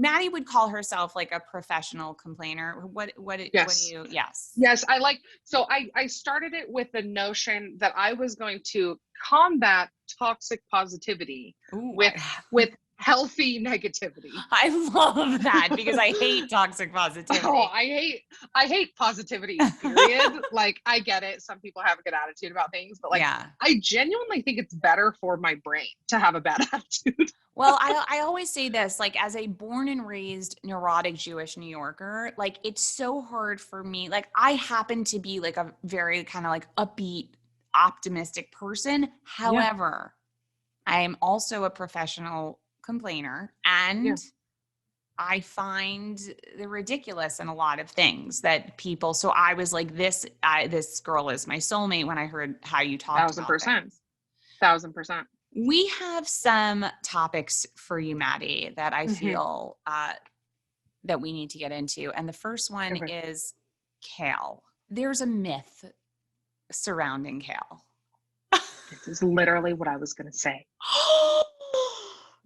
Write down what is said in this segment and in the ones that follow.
Maddie would call herself like a professional complainer. What do Yes. you, yes. Yes. So I started it with the notion that I was going to combat toxic positivity Ooh, with healthy negativity. I love that because I hate toxic positivity. Oh, I hate positivity, period. Like, I get it. Some people have a good attitude about things, but like, Yeah. I genuinely think it's better for my brain to have a bad attitude. Well, I always say this, like as a born and raised neurotic Jewish New Yorker, like it's so hard for me. Like I happen to be like a very kind of like upbeat, optimistic person. Yeah. However, I am also a professional complainer and Yeah. I find the ridiculous in a lot of things that people, so I was like, this girl is my soulmate when I heard how you talked about 1000%. things. 1000%. We have some topics for you, Maddie, that I feel that we need to get into. And the first one is kale. There's a myth surrounding kale. This is literally what I was going to say.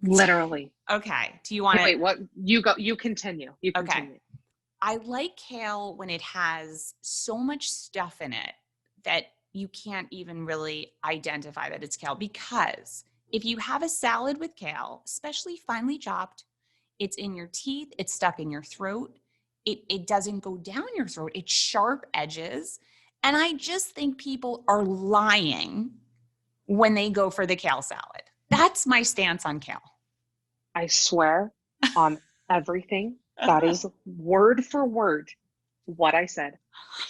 Literally. Okay. Do you want to wait? What you go? You continue. You continue. Okay. I like kale when it has so much stuff in it that you can't even really identify that it's kale, because if you have a salad with kale, especially finely chopped, it's in your teeth, it's stuck in your throat. It doesn't go down your throat. It's sharp edges. And I just think people are lying when they go for the kale salad. That's my stance on kale. I swear on everything, that is word for word what I said.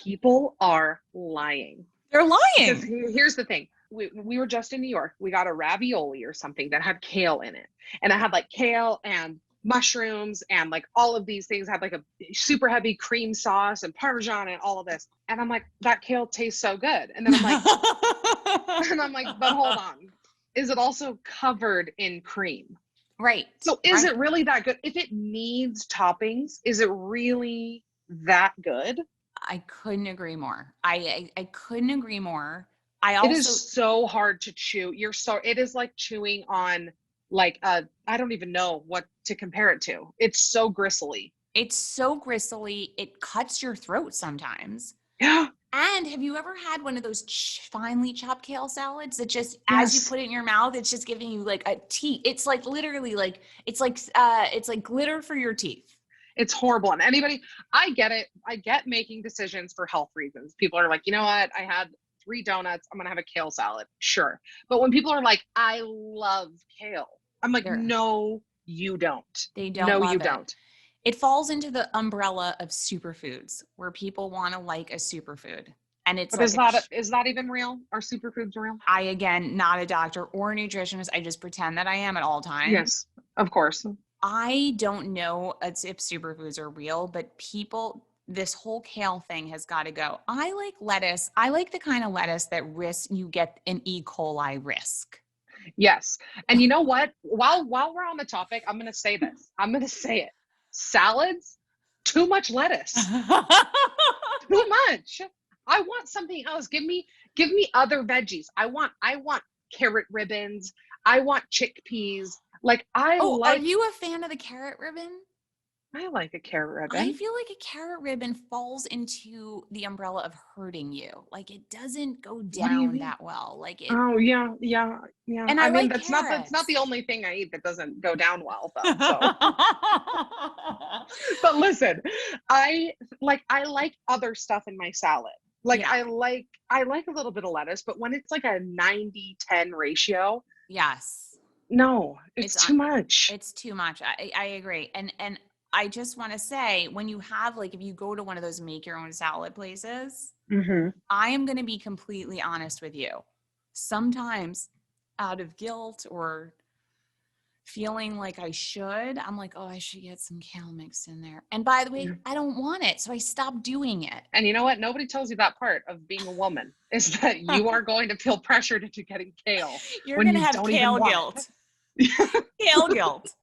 People are lying. They're lying. Because here's the thing. We were just in New York. We got a ravioli or something that had kale in it. And it had like kale and mushrooms and like all of these things, had like a super heavy cream sauce and Parmesan and all of this. And I'm like, that kale tastes so good. And then I'm like, but hold on. Is it also covered in cream? Right. So is it really that good? If it needs toppings, is it really that good? I couldn't agree more. I couldn't agree more. It is so hard to chew. It is like chewing on like I don't even know what to compare it to. It's so gristly. It's so gristly. It cuts your throat sometimes. Yeah. And have you ever had one of those finely chopped kale salads that just, as you put it in your mouth, it's just giving you like a teeth. It's like literally like, it's like glitter for your teeth. It's horrible. And I get it. I get making decisions for health reasons. People are like, you know what? I had 3 donuts. I'm going to have a kale salad. Sure. But when people are like, I love kale, I'm like, no, you don't. They don't. No, you don't. It falls into the umbrella of superfoods where people want to like a superfood. And it's but is that even real? Are superfoods real? I, again, not a doctor or a nutritionist. I just pretend that I am at all times. Yes, of course. I don't know if superfoods are real, but this whole kale thing has got to go. I like lettuce. I like the kind of lettuce that you get an E. coli risk. Yes. And you know what? While we're on the topic, I'm going to say this. I'm going to say it. Salads, too much lettuce. Too much. I want something else. Give me other veggies. I want carrot ribbons. I want chickpeas. Like are you a fan of the carrot ribbon? I like a carrot ribbon. I feel like a carrot ribbon falls into the umbrella of hurting you. Like it doesn't go down that well. Like it. Oh yeah. And I mean, that's not the only thing I eat that doesn't go down well though. So. But listen, I like other stuff in my salad. Like I like a little bit of lettuce, but when it's like a 90-10 ratio. Yes. No, it's too much. It's too much. I agree. And I just want to say, when you have, like, if you go to one of those make your own salad places, I am going to be completely honest with you. Sometimes out of guilt or feeling like I should, I'm like, oh, I should get some kale mixed in there. And by the way, I don't want it. So I stopped doing it. And you know what? Nobody tells you that part of being a woman is that you are going to feel pressured into getting kale. You're going to have kale guilt. Kale guilt.